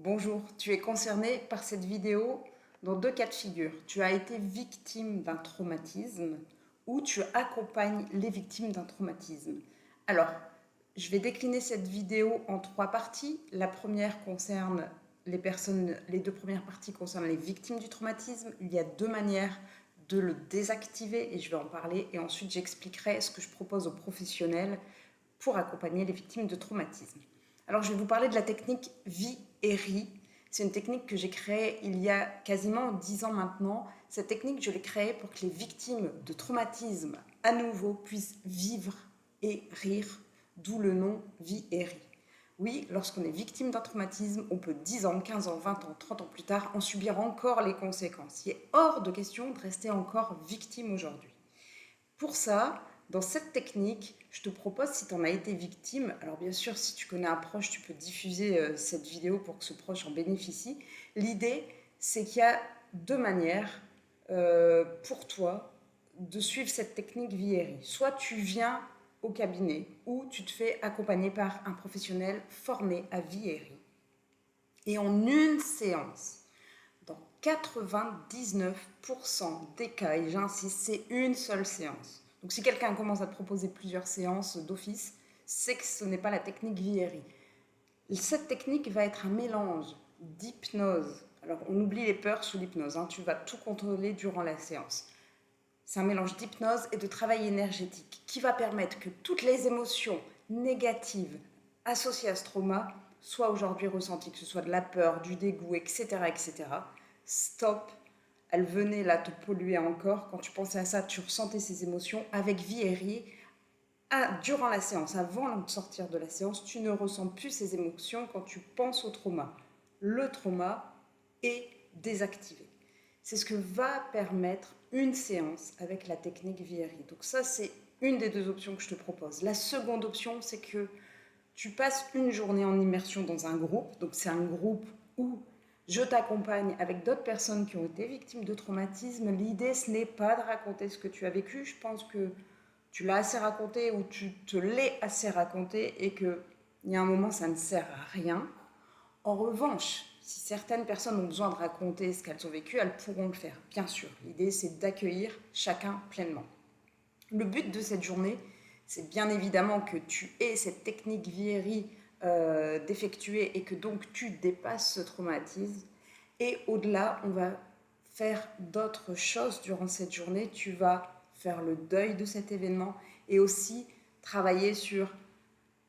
Bonjour, tu es concerné par cette vidéo dans deux cas de figure. Tu as été victime d'un traumatisme ou tu accompagnes les victimes d'un traumatisme. Alors, je vais décliner cette vidéo en trois parties. La première concerne les personnes, les deux premières parties concernent les victimes du traumatisme. Il y a deux manières de le désactiver et je vais en parler. Et ensuite, j'expliquerai ce que je propose aux professionnels pour accompagner les victimes de traumatisme. Alors, je vais vous parler de la technique VIERI. C'est une technique que j'ai créée il y a quasiment 10 ans maintenant. Cette technique, je l'ai créée pour que les victimes de traumatisme à nouveau puissent vivre et rire, d'où le nom VIERI. Oui, lorsqu'on est victime d'un traumatisme, on peut 10 ans, 15 ans, 20 ans, 30 ans plus tard en subir encore les conséquences. Il est hors de question de rester encore victime aujourd'hui. Pour ça, dans cette technique, je te propose, si tu en as été victime, alors bien sûr, si tu connais un proche, tu peux diffuser cette vidéo pour que ce proche en bénéficie. L'idée, c'est qu'il y a deux manières pour toi de suivre cette technique VIERI. Soit tu viens au cabinet ou tu te fais accompagner par un professionnel formé à VIERI. Et en une séance, dans 99% des cas, et j'insiste, c'est une seule séance. Donc si quelqu'un commence à te proposer plusieurs séances d'office, c'est que ce n'est pas la technique VIERI. Cette technique va être un mélange d'hypnose. Alors on oublie les peurs sous l'hypnose, tu vas tout contrôler durant la séance. C'est un mélange d'hypnose et de travail énergétique qui va permettre que toutes les émotions négatives associées à ce trauma soient aujourd'hui ressenties, que ce soit de la peur, du dégoût, etc. etc. Stop, elles venaient là te polluer encore. Quand tu pensais à ça, tu ressentais ces émotions. Avec VIERI, durant la séance, avant de sortir de la séance, tu ne ressens plus ces émotions quand tu penses au trauma. Le trauma est désactivé. C'est ce que va permettre une séance avec la technique VIERI. Donc ça, c'est une des deux options que je te propose. La seconde option, c'est que tu passes une journée en immersion dans un groupe. Donc c'est un groupe où je t'accompagne avec d'autres personnes qui ont été victimes de traumatisme. L'idée, ce n'est pas de raconter ce que tu as vécu. Je pense que tu l'as assez raconté ou tu te l'es assez raconté et qu'il y a un moment, ça ne sert à rien. En revanche, si certaines personnes ont besoin de raconter ce qu'elles ont vécu, elles pourront le faire, bien sûr. L'idée, c'est d'accueillir chacun pleinement. Le but de cette journée, c'est bien évidemment que tu aies cette technique VIERI d'effectuer et que donc tu dépasses ce traumatisme. Et au-delà, on va faire d'autres choses durant cette journée. Tu vas faire le deuil de cet événement et aussi travailler sur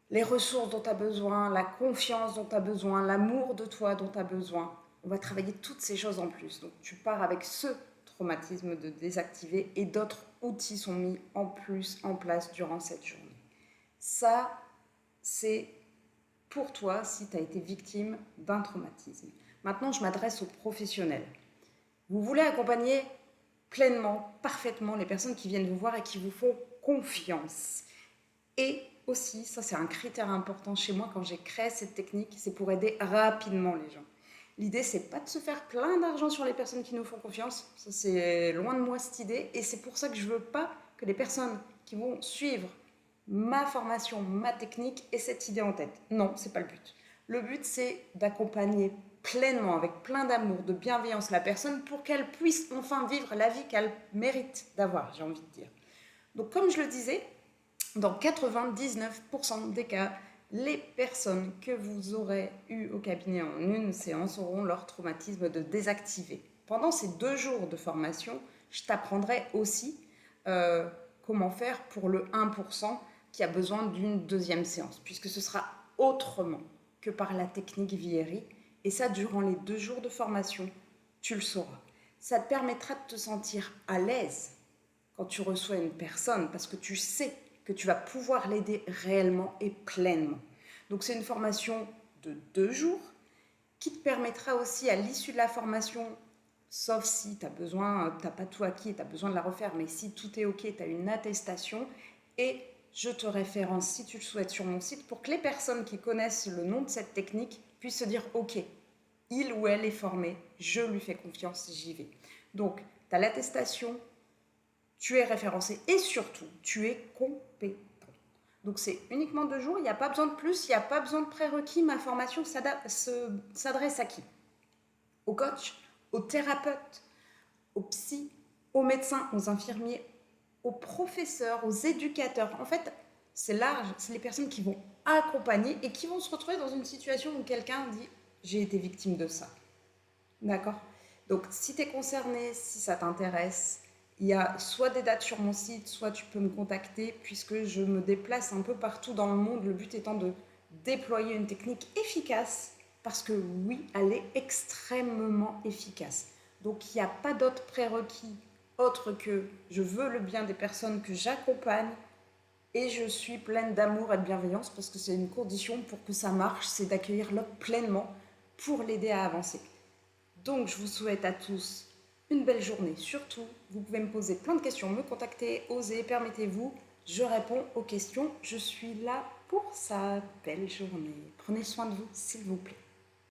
les ressources dont tu as besoin, la confiance dont tu as besoin, l'amour de toi dont tu as besoin. On va travailler toutes ces choses en plus. Donc tu pars avec ce traumatisme de désactiver et d'autres outils sont mis en plus en place durant cette journée. Ça, c'est pour toi si tu as été victime d'un traumatisme. Maintenant, je m'adresse aux professionnels. Vous voulez accompagner pleinement, parfaitement les personnes qui viennent vous voir et qui vous font confiance. Et aussi, ça c'est un critère important chez moi quand j'ai créé cette technique, c'est pour aider rapidement les gens. L'idée, c'est pas de se faire plein d'argent sur les personnes qui nous font confiance. Ça, c'est loin de moi cette idée. Et c'est pour ça que je veux pas que les personnes qui vont suivre ma formation, ma technique aient cette idée en tête. Non, c'est pas le but. Le but, c'est d'accompagner pleinement, avec plein d'amour, de bienveillance la personne pour qu'elle puisse enfin vivre la vie qu'elle mérite d'avoir, j'ai envie de dire. Donc, comme je le disais, dans 99% des cas, les personnes que vous aurez eues au cabinet en une séance auront leur traumatisme de désactiver. Pendant ces 2 jours de formation, je t'apprendrai aussi comment faire pour le 1% qui a besoin d'une deuxième séance, puisque ce sera autrement que par la technique VIERI. Et ça, durant les 2 jours de formation, tu le sauras. Ça te permettra de te sentir à l'aise quand tu reçois une personne, parce que tu sais que tu vas pouvoir l'aider réellement et pleinement. Donc c'est une formation de 2 jours qui te permettra aussi à l'issue de la formation, sauf si tu n'as pas tout acquis et tu as besoin de la refaire, mais si tout est ok, tu as une attestation et je te référence si tu le souhaites sur mon site pour que les personnes qui connaissent le nom de cette technique puissent se dire ok, il ou elle est formé, je lui fais confiance, j'y vais. Donc tu as l'attestation, tu es référencé et surtout, tu es compétent. Donc c'est uniquement 2 jours, il n'y a pas besoin de plus, il n'y a pas besoin de prérequis. Ma formation s'adresse à qui? Aux coachs, aux thérapeutes, aux psys, aux médecins, aux infirmiers, aux professeurs, aux éducateurs. En fait, c'est large, c'est les personnes qui vont accompagner et qui vont se retrouver dans une situation où quelqu'un dit « j'ai été victime de ça ». D'accord? Donc si tu es concerné, si ça t'intéresse, il y a soit des dates sur mon site, soit tu peux me contacter puisque je me déplace un peu partout dans le monde. Le but étant de déployer une technique efficace parce que oui, elle est extrêmement efficace. Donc il n'y a pas d'autres prérequis autres que je veux le bien des personnes que j'accompagne et je suis pleine d'amour et de bienveillance parce que c'est une condition pour que ça marche, c'est d'accueillir l'autre pleinement pour l'aider à avancer. Donc je vous souhaite à tous une belle journée. Surtout, vous pouvez me poser plein de questions, me contacter, osez, permettez-vous. Je réponds aux questions. Je suis là pour ça. Belle journée. Prenez soin de vous, s'il vous plaît.